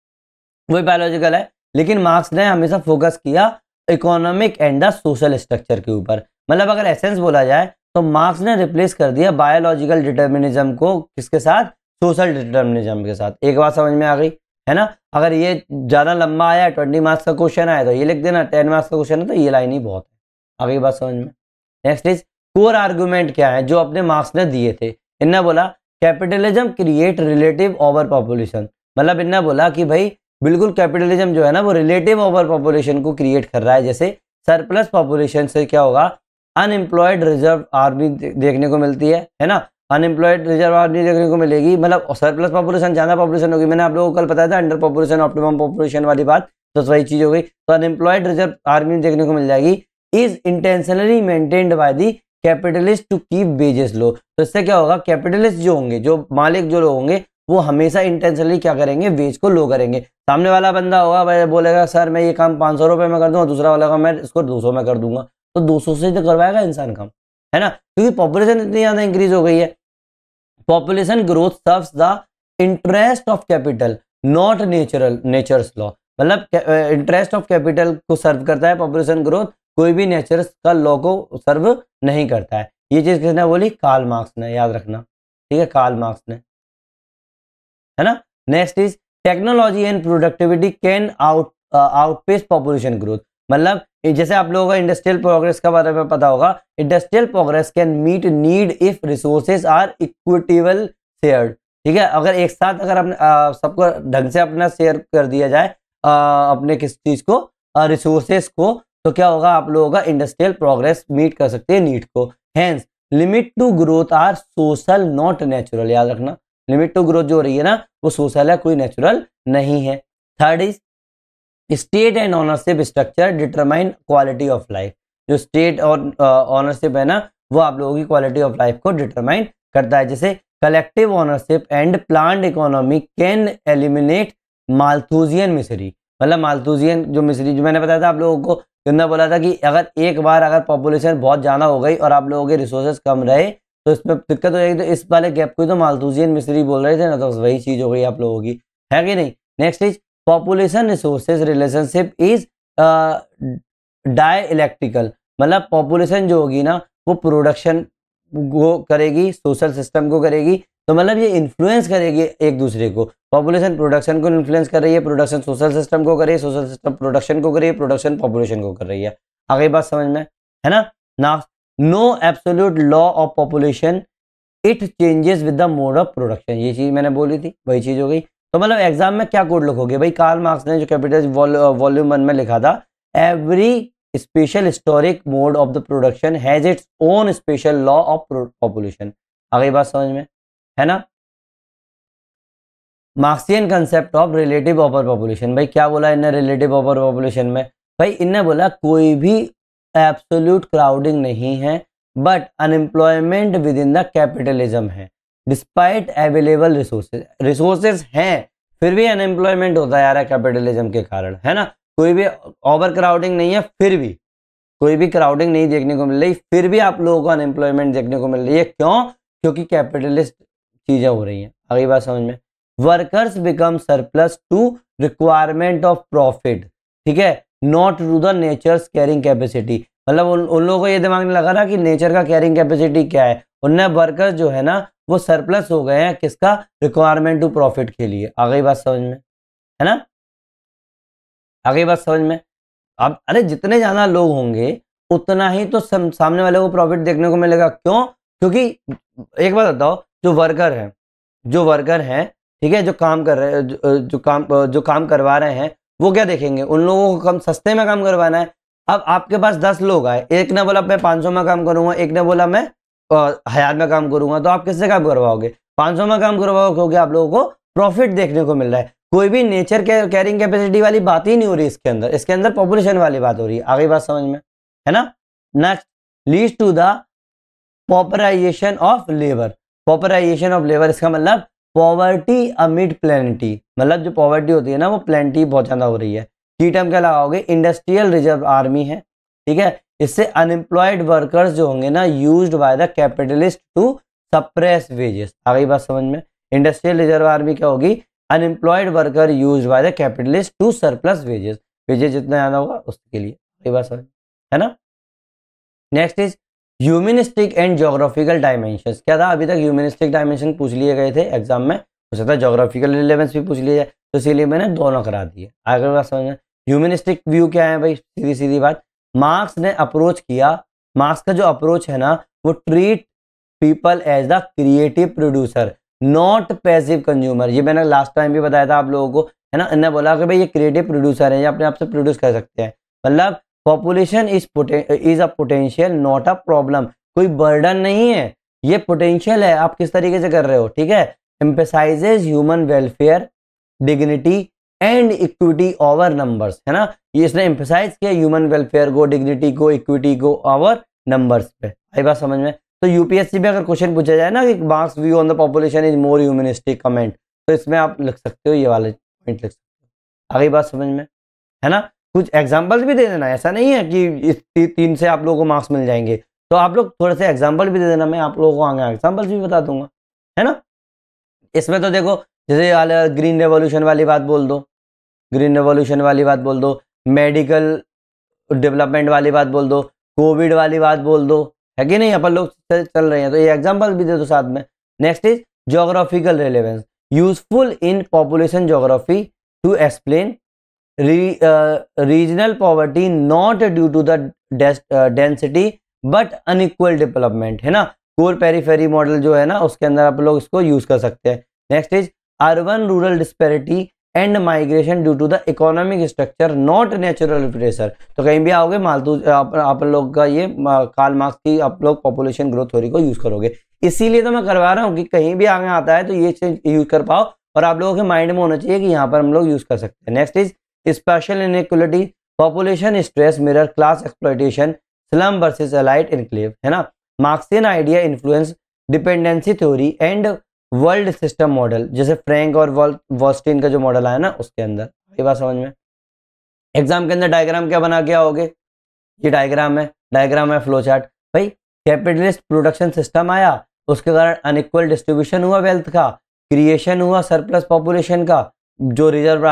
A: वही बायोलॉजिकल है, लेकिन मार्क्स ने हमेशा फोकस किया economic and the social structure के ऊपर। मतलब अगर एसेंस बोला जाए तो मार्क्स ने रिप्लेस कर दिया बायोलॉजिकल डिटर्मिनिज्म को किसके साथ, सोशल डिटर्मिनिज्म के साथ। एक बात समझ में आ गई, है ना। अगर ये ज्यादा लंबा आया 20 मार्क्स का क्वेश्चन आया तो ये लिख देना, 10 मार्क्स का क्वेश्चन है तो ये लाइन ही बहुत है। आगे बात समझ में। नेक्स्ट इज कोर आर्गुमेंट क्या है जो अपने मार्क्स ने दिए थे। इन्होंने बोला capitalism create relative over population, मतलब इन्होंने बोला कि भाई बिल्कुल कैपिटलिज्म जो है ना वो रिलेटिव ओवर पॉपुलेशन को क्रिएट कर रहा है। जैसे सरप्लस पॉपुलेशन से क्या होगा, अनएम्प्लॉयड रिजर्व आर्मी देखने को मिलती है ना। अनएम्प्लॉयड रिजर्व आर्मी देखने को मिलेगी, मतलब सरप्लस पॉपुलेशन, ज्यादा पॉपुलेशन होगी। मैंने आप लोगों को कल बताया था अंडर पॉपुलेशन ऑप्टिमम पॉपुलेशन वाली बात, तो वही चीज हो गई। तो अनएम्प्लॉयड रिजर्व आर्मी देखने को मिल जाएगी। Is intentionally maintained by the capitalist to keep wages low. तो इससे क्या होगा, कैपिटलिस्ट जो होंगे, जो मालिक जो लोग होंगे, वो हमेशा इंटेंशनली क्या करेंगे, वेज को लो करेंगे। सामने वाला बंदा होगा भाई, बोलेगा सर मैं ये काम 500 रुपए में कर दूंगा, दूसरा वाला काम मैं इसको 200 में कर दूंगा, तो 200 से तो करवाएगा इंसान काम, है ना, क्योंकि पॉपुलेशन इतनी ज्यादा इंक्रीज हो गई है। Population growth serves the interest of capital not nature's law, मतलब इंटरेस्ट ऑफ कैपिटल को सर्व करता है पॉपुलेशन ग्रोथ, कोई भी नेचर का लॉ को सर्व नहीं करता है। ये चीज किसने बोली, कार्ल मार्क्स ने, याद रखना, ठीक है, कार्ल मार्क्स ने, है ना। Next is technology and productivity can outpace population growth, मतलब जैसे आप लोगों को इंडस्ट्रियल प्रोग्रेस का बारे में पता होगा, industrial progress can meet need if resources are equitable shared, ठीक है, अगर एक साथ अगर अपने सबको ढंग से अपना शेयर कर दिया जाए अपने किस चीज को, रिसोर्सेज को, तो क्या होगा, आप लोगों का इंडस्ट्रियल प्रोग्रेस मीट कर सकते हैं नीड को। Hence limit to growth are social not natural, याद रखना, लिमिट टू ग्रोथ जो हो रही है ना, वो सोशल है, कोई नेचुरल नहीं है। Third is state and ownership structure determine quality of life, जो स्टेट और ऑनरशिप है ना, वो आप लोगों की क्वालिटी ऑफ लाइफ को डिटरमाइन करता है। जैसे collective ownership and planned economy can eliminate Malthusian misery, मतलब माल्थुजियन जो मिसरी जो मैंने बताया था आप लोगों को, मैंने बोला था कि अगर एक बार अगर पॉपुलेशन बहुत ज्यादा हो गई और आप लोगों के रिसोर्सेज कम रहे तो इसमें दिक्कत हो जाएगी, तो इस वाले गैप को तो माल्थुजियन मिसरी बोल रहे थे ना, तो वही चीज हो गई आप लोगों की, है कि नहीं। Next is population resources relationship is dialectical, मतलब पॉपुलेशन जो होगी ना, वो प्रोडक्शन को करेगी, सोशल सिस्टम को करेगी, तो मतलब ये इन्फ्लुएंस करेगी एक दूसरे को। पॉपुलेशन प्रोडक्शन को इन्फ्लुएंस कर रही है, प्रोडक्शन सोशल सिस्टम को कर रही है, सोशल सिस्टम प्रोडक्शन को कर रही है, प्रोडक्शन पॉपुलेशन को कर रही है। आगे बात समझ में, है ना। ना no absolute law of population, it changes with the mode of production, ये चीज मैंने बोली थी, वही चीज हो गई। तो मतलब एग्जाम में क्या कोड लिखोगे भाई, कार्ल मार्क्स ने जो कैपिटल वॉल्यूम 1 में लिखा था, every special historic mode of the production has its own special law of population. आगे बात समझ में, है ना। Marxian concept of relative over population, भाई क्या बोला इनने रिलेटिव ओवर पॉपुलेशन में, भाई इनने बोला कोई भी एब्सोल्यूट क्राउडिंग नहीं है, but unemployment with in the capitalism है, डिस्पाइट अवेलेबल रिसोर्सेज, रिसोर्सेज हैं फिर भी अनएम्प्लॉयमेंट होता है यार कैपिटलिज्म के कारण, है ना। कोई भी ओवर क्राउडिंग नहीं है, फिर भी कोई भी क्राउडिंग नहीं देखने को मिल रही, फिर भी आप लोगों को अनएम्प्लॉयमेंट देखने को मिल रही है, क्यों, क्योंकि कैपिटलिस्ट चीजें हो रही हैं। अगली बात समझ में, workers become surplus to requirement of profit, ठीक है, not to the nature's carrying capacity, मतलब उन लोगों को ये दिमाग में लगा रहा कि नेचर का कैरिंग कैपेसिटी क्या है, उनने वर्कर्स जो है ना वो सरप्लस हो गए हैं किसका, रिक्वायरमेंट टू प्रॉफिट के लिए। आगे बात समझ में, है ना, आगे बात समझ में। अब अरे जितने ज्यादा लोग होंगे उतना ही तो सामने वाले को प्रॉफिट देखने को मिलेगा, क्यों, क्योंकि एक बात बताओ, जो वर्कर हैं, ठीक है, जो काम कर रहे हैं, जो काम करवा रहे हैं, वो क्या देखेंगे, उन लोगों को कम सस्ते में काम करवाना है। अब आपके पास 10 लोग आए, एक ने बोला मैं 500 में काम करूंगा, एक ने बोला मैं 1000 में काम करूंगा, तो आप किससे काम करवाओगे, 500 में काम करवाओगे, क्योंकि आप लोगों को प्रॉफिट देखने को मिल रहा है। कोई भी नेचर के कैरिंग कैपेसिटी वाली बात ही नहीं हो रही इसके अंदर पॉपुलेशन वाली बात हो रही है। आगे बात समझ में, है ना। Next, leads to the pauperization of labour, pauperization of labour इसका मतलब पॉवर्टी अमिड प्लेनिटी, मतलब जो पॉवर्टी होती है ना वो प्लेनिटी बहुत ज्यादा हो रही है। की टर्म क्या लगाओगे, इंडस्ट्रियल रिजर्व आर्मी है, ठीक है, इससे अनएम्प्लॉयड वर्कर्स जो होंगे ना used by the capitalist to suppress wages. आगे बात समझ में, इंडस्ट्रियल रिजर्व आर्मी क्या होगी, unemployed worker used by the capitalist to surplus wages, wages जितना ज्यादा होगा उसके लिए। आगे बात समझ, है ना। Next is humanistic and geographical dimensions, क्या था अभी तक ह्यूमनिस्टिक डायमेंशन पूछ लिए गए थे एग्जाम में, हो सकता है ज्योग्राफिकल रिलेवेंस भी पूछ लिया जाए, तो इसीलिए मैंने दोनों करा दिए। आगे बात समझ में, ह्यूमनिस्टिक व्यू क्या है भाई, सीधी सीधी बात, मार्क्स ने अप्रोच किया, मार्क्स का जो अप्रोच है ना वो treat people as the creative producer not passive consumer, ये मैंने लास्ट टाइम भी बताया था आप लोगों को, है ना। इन्होंने बोला कि भाई ये क्रिएटिव प्रोड्यूसर है, ये अपने आप से प्रोड्यूस कर सकते हैं, मतलब population is a potential not a problem, कोई बर्डन नहीं है, ये पोटेंशियल है, आप किस तरीके से कर रहे हो, ठीक है। Emphasises human welfare, dignity and equity over numbers, है ना। ये इसने एम्फेसाइज किया ह्यूमन वेलफेयर को, डिग्निटी को, इक्विटी को ओवर नंबर्स पे। आई बात समझ में। तो यूपीएससी में अगर क्वेश्चन पूछा जाए ना कि marks view on the population is more humanistic comment, तो इसमें आप लिख सकते हो, ये वाले पॉइंट लिख सकते हो। आगे बात समझ में, है ना। कुछ एग्जाम्पल्स भी दे देना, ऐसा नहीं है कि इस 3 से आप लोगों को मार्क्स मिल जाएंगे, तो आप लोग थोड़े से एग्जाम्पल भी दे देना, मैं आप लोगों को आगे एग्जाम्पल्स भी बता दूंगा, है ना। इसमें तो देखो, जैसे वाले ग्रीन रेवोल्यूशन वाली बात बोल दो, ग्रीन रेवोल्यूशन वाली बात बोल दो, मेडिकल डेवलपमेंट वाली बात बोल दो, कोविड वाली बात बोल दो, है कि नहीं, अपन लोग चल रहे हैं, तो ये एग्जाम्पल भी दे दो साथ में। Next is geographical relevance, useful in population geography to explain regional poverty not due to the density but unequal development, है ना। कोर पेरीफेरी मॉडल जो है ना, उसके अंदर आप लोग इसको यूज कर सकते हैं। Next is urban rural disparity and migration due to the economic structure not natural pressure. तो कहीं भी आओगे मालतू आप लोग का ये कार्ल मार्क्स की आप लोग पॉपुलेशन ग्रोथ थ्योरी को यूज करोगे, इसीलिए तो मैं करवा रहा हूँ कि कहीं भी आगे आता है तो ये यूज कर पाओ, और आप लोगों के माइंड में होना चाहिए कि यहाँ पर हम लोग यूज कर सकते हैं। Next is spatial inequality, population stress mirror class exploitation, slum versus elite enclave, है ना। Marxian idea influence dependency theory and world system model, जैसे फ्रैंक और वॉस्टिन का जो मॉडल आया ना उसके अंदर। ये बात समझ में। एग्जाम के अंदर डायग्राम क्या बना के आओगे, ये डायग्राम है फ्लो चार्ट। भाई कैपिटलिस्ट प्रोडक्शन सिस्टम आया, उसके कारण अनइक्वल डिस्ट्रीब्यूशन हुआ वेल्थ का, क्रिएशन हुआ सरप्लस पॉपुलेशन का, जो रिजर्व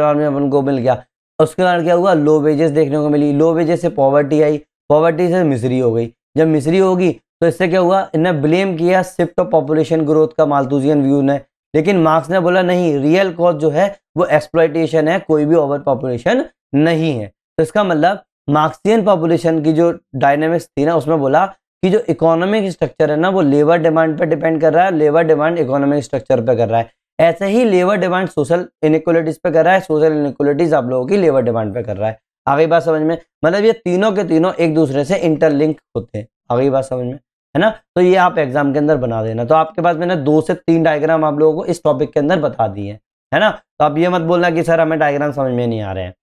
A: आर्मी अपन को मिल गया, उसके कारण क्या हुआ, लो वेजेस देखने को मिली, लो वेजेस से पॉवर्टी आई, पॉवर्टी से मिजरी हो गई, जब मिजरी होगी तो इससे क्या हुआ, इन्हें ब्लेम किया शिफ्ट ऑफ पॉपुलेशन ग्रोथ का माल्थुसियन व्यू ने, लेकिन मार्क्स ने बोला नहीं, रियल कॉज जो है वो एक्सप्लॉयटेशन है, कोई भी ओवर पॉपुलेशन नहीं है। तो इसका मतलब मार्क्सियन पॉपुलेशन की जो डायनेमिक्स थी ना, उसमें बोला कि जो इकोनॉमिक स्ट्रक्चर है ना वो लेबर डिमांड पे डिपेंड कर रहा है, लेबर डिमांड इकोनॉमिक स्ट्रक्चर पे कर रहा है। ऐसे ही लेबर डिमांड सोशल इनइक्वालिटीज पे कर रहा है, सोशल इनइक्वालिटीज आप लोगों की लेबर डिमांड पे कर रहा है। आगे बात समझ में, मतलब ये तीनों के तीनों एक दूसरे से इंटरलिंक होते हैं। आगे बात समझ में, है ना। तो ये आप एग्जाम के अंदर बना देना। तो आपके पास मैंने 2 से 3 डायग्राम आप लोगों को इस टॉपिक के अंदर बता दिए, है ना। तो आप ये मत बोलना कि सर हमें डायग्राम समझ में नहीं आ रहे हैं।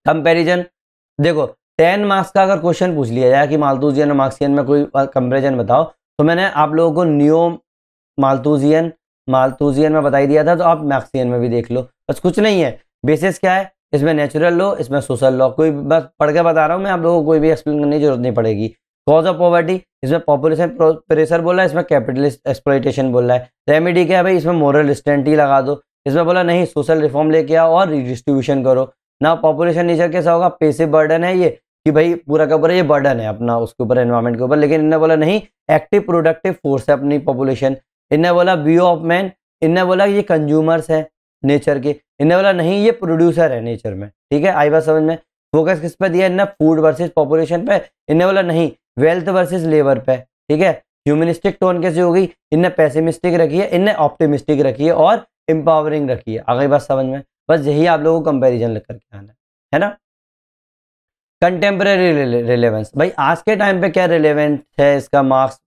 A: कंपैरिजन, देखो 10 मार्क्स का अगर क्वेश्चन पूछ लिया जाए कि माल्थुसियन और मार्क्सियन में कोई कंपैरिजन बताओ, तो मैंने आप लोगों को नियो माल्थुसियन में बता ही दिया था, तो आप मार्क्सियन में भी देख लो, बस कुछ नहीं है। बेसिस क्या है, इसमें नेचुरल लॉ, इसमें सोशल लॉ, कोई बस पढ़ के बता रहा हूँ मैं, आप लोगों को कोई भी एक्सप्लेन करने की जरूरत नहीं पड़ेगी। कॉज ऑफ पॉवर्टी, इसमें पॉपुलेशन प्रेशर बोला है, इसमें कैपिटलिस्ट एक्सप्लॉयटेशन बोल रहा है। रेमेडी क्या है भाई, इसमें मोरल रिस्ट्रेंट ही लगा दो, इसमें बोला नहीं सोशल रिफॉर्म लेके आओ और रिडिस्ट्रीब्यूशन करो ना। पॉपुलेशन नेचर कैसा होगा, पैसिव बर्डन है ये, कि भाई पूरा का पूरा ये बर्डन है अपना उसके ऊपर, एनवायरमेंट के ऊपर, लेकिन इन्हें बोला नहीं एक्टिव प्रोडक्टिव फोर्स है अपनी पॉपुलेशन। इन्हें बोला व्यू ऑफ मैन, इन्हें बोला ये कंज्यूमर्स है नेचर के, इन्हें बोला नहीं ये प्रोड्यूसर है नेचर में, ठीक है। आई बात समझ में। फोकस किस पे दिया इन्हें, फूड वर्सेस पॉपुलेशन पे, इन्हें बोला नहीं वेल्थ वर्सेस लेबर पे, ठीक है। ह्यूमनिस्टिक टोन कैसे होगी, इन्हें पेसिमिस्टिक रखी है, इन्हें ऑप्टिमिस्टिक रखी है और एम्पावरिंग रखी है। आगे बात समझ में, बस यही आप लोगों को कंपैरिजन लेकर के आना है ना। कंटेम्प्रेरी रिलेवेंस, भाई आज के टाइम पे क्या रिलेवेंट है इसका मार्क्स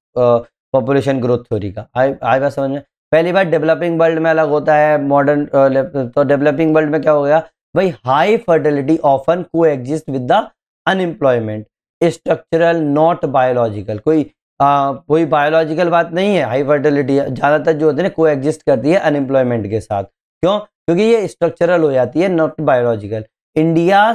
A: पॉपुलेशन ग्रोथ थ्योरी का, आई बात समझ में। पहली बार डेवलपिंग वर्ल्ड में अलग होता है, मॉडर्न तो डेवलपिंग वर्ल्ड में क्या हो गया भाई, हाई फर्टिलिटी ऑफन को exist with the unemployment, structural not biological, कोई बायोलॉजिकल बात नहीं है। हाई फर्टिलिटी ज्यादातर जो होती है ना को एग्जिस्ट करती है अनएम्प्लॉयमेंट के साथ, क्यों, क्योंकि ये स्ट्रक्चरल हो जाती है not biological. India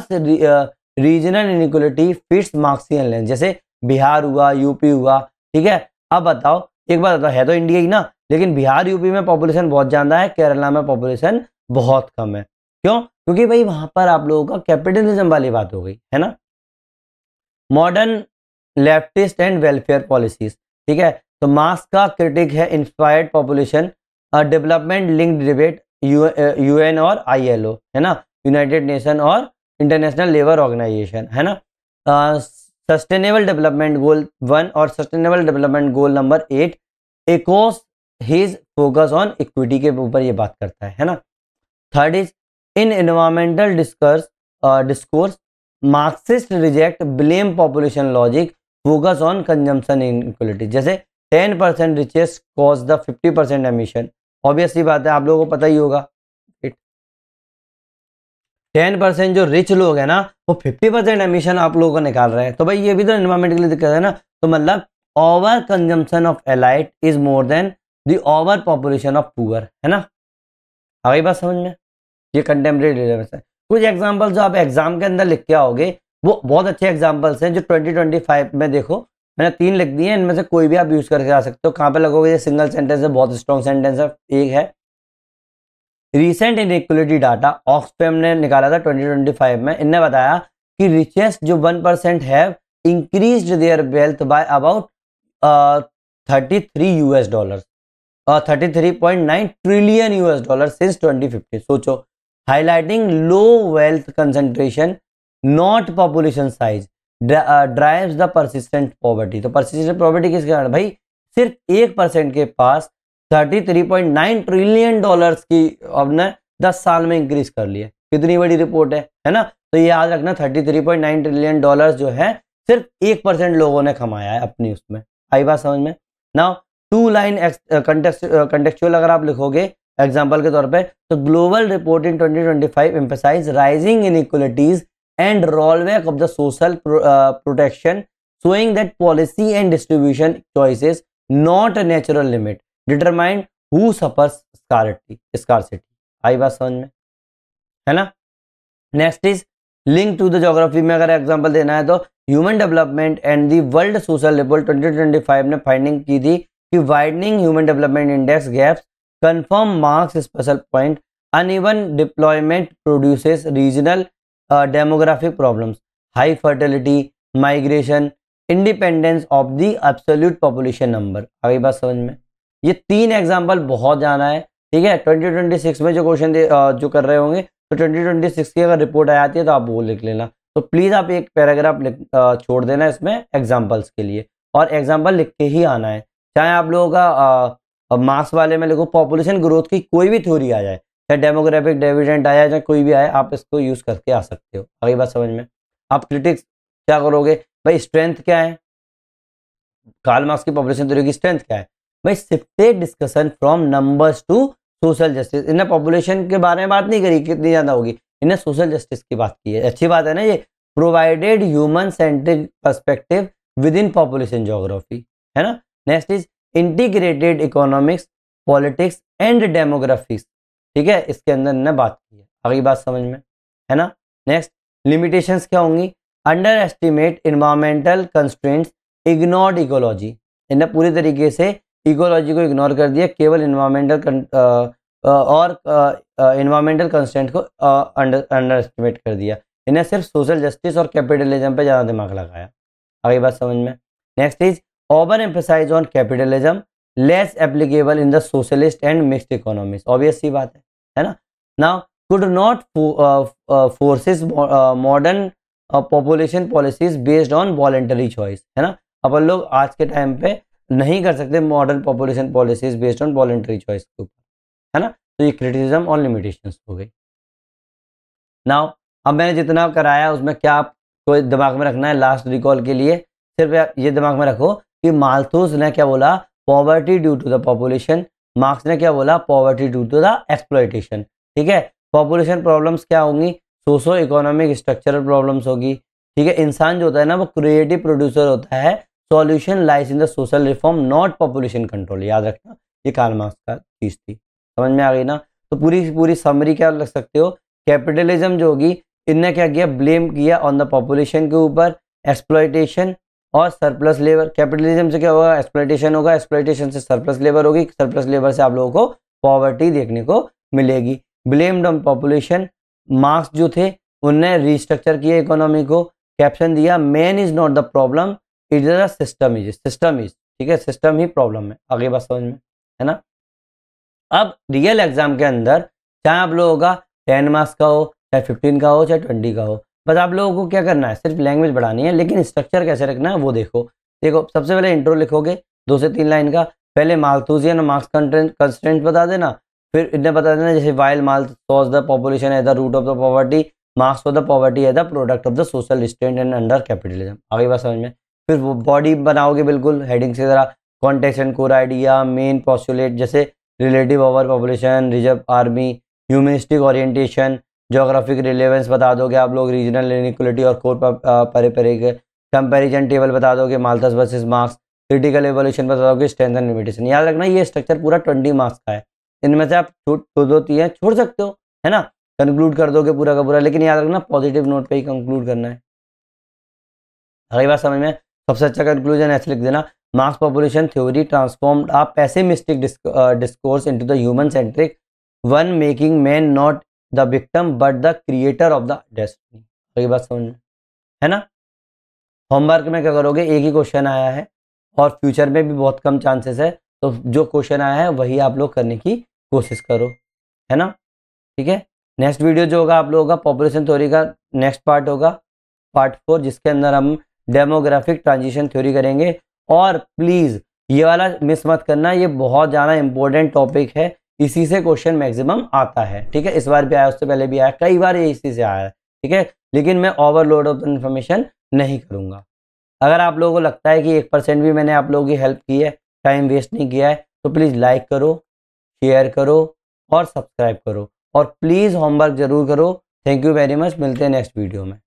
A: regional inequality fits Marxian lens, जैसे बिहार हुआ, यूपी हुआ, ठीक है। अब बताओ, एक बात बताओ, है तो इंडिया ही ना, लेकिन बिहार यूपी में पॉपुलेशन बहुत ज्यादा है, केरला में पॉपुलेशन बहुत कम है, क्यों, क्योंकि भाई वहां पर आप लोगों का कैपिटलिज्म वाली बात हो गई, है ना। Modern leftist and welfare policies, ठीक है। तो मार्क्स का क्रिटिक है inspired population development link debate, UN और आईएलओ, है ना, यूनाइटेड नेशन और इंटरनेशनल लेबर ऑर्गेनाइजेशन, है ना। सस्टेनेबल डेवलपमेंट गोल 1 और sustainable development goal number 8 एकोस his focus on equity के ऊपर ये बात करता है ना। Third is in environmental discourse Marxist reject blame population logic focus on consumption inequality, जैसे 10% richest cause the 50% emission। Obviously बात है, आप लोगों को पता ही होगा, 10% जो रिच लोग हैं ना वो 50% एमिशन आप लोगों को निकाल रहे हैं। तो भाई ये भी तो एनवायरमेंट के लिए दिक्कत है ना। तो मतलब over consumption of elite is more than the over population of poor, है ना। आ गई बात समझ में। ये कंटेम्प्रेरी रिलेवेंस है। कुछ एग्जांपल जो आप एग्जाम के अंदर लिख के आओगे वो बहुत अच्छे एग्जांपल्स हैं जो 2025 में देखो मैंने 3 लिख दिए, इनमें से कोई भी आप यूज करके आ सकते हो। कहाँ पे लगोगे, ये सिंगल सेंटेंस है, बहुत स्ट्रॉन्ग सेंटेंस है। एक है रिसेंट इनइक्वलिटी डाटा, ऑक्सफैम ने निकाला था 2025 में। इनने बताया कि रिचेस्ट जो 1% have increased there wealth by about 33 US dollar, 33.9 trillion US dollar since 2015। सोचो, highlighting low wealth concentration not population size drives the persistent poverty. तो परसिस्टेंट पॉवर्टी किसके कारण, भाई सिर्फ 1% के पास 33.9 ट्रिलियन डॉलर्स की हमने 10 साल में इंक्रीज कर लिया। कितनी बड़ी रिपोर्ट है ना। तो ये याद रखना, 33.9 ट्रिलियन डॉलर्स जो है सिर्फ 1% लोगों ने कमाया है अपनी उसमें। आई बात समझ में। नाउ 2 लाइन कंटेक्चुअल अगर आप लिखोगे एग्जांपल के तौर पे, तो global report in 2025 emphasize rising inequalities and rollback of the social protection, showing that policy and distribution choices not a natural limit determine who suffers scarcity। आई बात समझ में, है ना। Next is link to the geography में अगर example देना है तो human development and the world social report 2025 ने फाइंडिंग की थी कि widening human development index gaps confirm marks special point uneven deployment produces regional demographic problems, high fertility, migration, independence of the absolute population number. आगे बात समझ में। ये 3 example बहुत जाना है, ठीक है। 2026 में जो क्वेश्चन जो कर रहे होंगे तो 2026 की अगर रिपोर्ट आ जाती है तो आप वो लिख लेना। तो प्लीज आप एक पैराग्राफ छोड़ देना इसमें एग्जांपल्स के लिए, और एग्जांपल लिख के ही आना है। चाहे आप लोगों का मार्क्स वाले में लिखो पॉपुलेशन ग्रोथ की कोई भी थ्योरी आ जाए, चाहे डेमोग्राफिक डिविडेंड आया, चाहे कोई भी आए, आप इसको यूज करके आ सकते हो। आगे बात समझ में। आप क्रिटिक्स क्या करोगे, भाई स्ट्रेंथ क्या है, कार्ल मार्क्स की पॉपुलेशन थ्योरी की स्ट्रेंथ क्या है, भाई shifted discussion from numbers to social justice. इन्हें पॉपुलेशन के बारे में बात नहीं करी कितनी ज्यादा होगी, इन्हें सोशल जस्टिस की बात की है। अच्छी बात है ना ये। Provided human centric perspective with in population geography, है ना। Next is integrated economics, politics and demographics, ठीक है, इसके अंदर इन्होंने बात की है। अगली बात समझ में, है ना। नेक्स्ट लिमिटेशंस क्या होंगी, under estimate environmental constraints, ignored ecology. इन्हें पूरी तरीके से इकोलॉजी को इग्नोर कर दिया, केवल इन्वायरमेंटल और इन्वायरमेंटल कंस्ट्रेंट को अंडर एस्टिमेट कर दिया। इन्हें सिर्फ सोशल जस्टिस और कैपिटलिज्म पे ज़्यादा दिमाग लगाया। आगे बात समझ में। Next is over emphasize on capitalism, less applicable in the socialist and mixed economies. Obvious सी बात है ना। Now could not forces modern population policies based on voluntary choice, है ना। अपन लोग आज के टाइम पे नहीं कर सकते modern population policies based on voluntary choice के ऊपर, है ना। तो ये क्रिटिसिज्म और लिमिटेशंस हो गई। नाउ अब मैंने जितना कराया उसमें क्या आपको दिमाग में रखना है लास्ट रिकॉल के लिए, सिर्फ ये दिमाग में रखो कि माल्थुस ने क्या बोला, poverty due to the population, Marx ने क्या बोला, poverty due to the exploitation, ठीक है। पॉपुलेशन प्रॉब्लम्स क्या होंगी, सोशो इकोनॉमिक स्ट्रक्चरल प्रॉब्लम्स होगी, ठीक है। इंसान जो होता है ना वो क्रिएटिव प्रोड्यूसर होता है, solution lies in the social reform not population control. याद रखना, ये कार्ल मार्क्स का चीज थी। समझ में आ गई ना। तो पूरी समरी क्या लग सकते हो, कैपिटलिज्म जो होगी इनने क्या किया, ब्लेम किया ऑन द पॉपुलेशन के ऊपर, एक्सप्लॉयटेशन और सरप्लस लेबर। कैपिटलिज्म से क्या होगा, एक्सप्लॉयटेशन होगा, एक्सप्लॉयटेशन से सरप्लस लेबर होगी, सरप्लस लेबर से आप लोगों को पॉवर्टी देखने को मिलेगी। ब्लेम्ड ऑन पॉपुलेशन, मार्क्स जो थे उनने रिस्ट्रक्चर किया इकोनॉमी को, कैप्शन दिया man is not the problem it is the system is, ठीक है, सिस्टम ही प्रॉब्लम है। आगे बात समझ में, है ना। अब रियल एग्जाम के अंदर चाहे आप लोगों का 10 मार्क्स का हो, चाहे 15 का हो, चाहे 20 का हो, बस आप लोगों को क्या करना है, सिर्फ लैंग्वेज बढ़ानी है, लेकिन स्ट्रक्चर कैसे रखना है वो देखो। सबसे पहले इंट्रो लिखोगे 2 से 3 लाइन का, पहले माल्थुसियन और मार्क्स कंस्ट्रेंट बता देना, फिर इन्हें बता देना जैसे वाइल माल्थस द पॉपुलेशन है the root of the poverty, Marx for the poverty है the product of the social restraint and under capitalism. आगे बात समझ में। फिर वो बॉडी बनाओगे बिल्कुल हेडिंग से, जरा context and core idea, main postulate जैसे relative over population, reserve army, humanistic orientation, geographic relevance बता दोगे आप लोग, रीजनल इनइक्वलिटी और कोर पेरिफेरिक, कंपैरिजन टेबल बता दोगे, Malthus versus Marx, critical evolution बता दोगे, स्ट्रेंथ एंड लिमिटेशन। याद रखना ये स्ट्रक्चर पूरा 20 मार्क्स का है, इनमें से आप दो दो तीन छोड़ सकते हो, है ना, कंक्लूड कर दोगे पूरा का पूरा, लेकिन याद रखना पॉजिटिव नोट पे ही कंक्लूड करना है। अगली बात समझ में, सबसे अच्छा कंक्लूजन ऐसे लिख देना, marks population theory transformed a pessimistic discourse into the human centric one, making man not the victim but the creator of the destiny. अगली बात समझ में, है ना। होमवर्क में क्या करोगे, एक ही क्वेश्चन आया है और फ्यूचर में भी बहुत कम चांसेस है, तो जो क्वेश्चन आया है वही आप लोग करने की कोशिश करो, है ना, ठीक है। नेक्स्ट वीडियो जो होगा आप लोगों का पॉपुलेशन थ्योरी का नेक्स्ट पार्ट होगा, पार्ट 4, जिसके अंदर हम डेमोग्राफिक ट्रांजिशन थ्योरी करेंगे। और प्लीज़ ये वाला मिस मत करना, ये बहुत ज़्यादा इंपॉर्टेंट टॉपिक है, इसी से क्वेश्चन मैक्सिमम आता है, ठीक है। इस बार भी आया, उससे पहले भी आया, कई बार ये इसी से आया है, ठीक है। लेकिन मैं ओवरलोड ऑफ इन्फॉर्मेशन नहीं करूँगा। अगर आप लोगों को लगता है कि 1% भी मैंने आप लोगों की हेल्प की है, टाइम वेस्ट नहीं किया है, तो प्लीज़ लाइक करो, शेयर करो और सब्सक्राइब करो, और प्लीज़ होमवर्क जरूर करो। थैंक यू वेरी मच, मिलते हैं नेक्स्ट वीडियो में।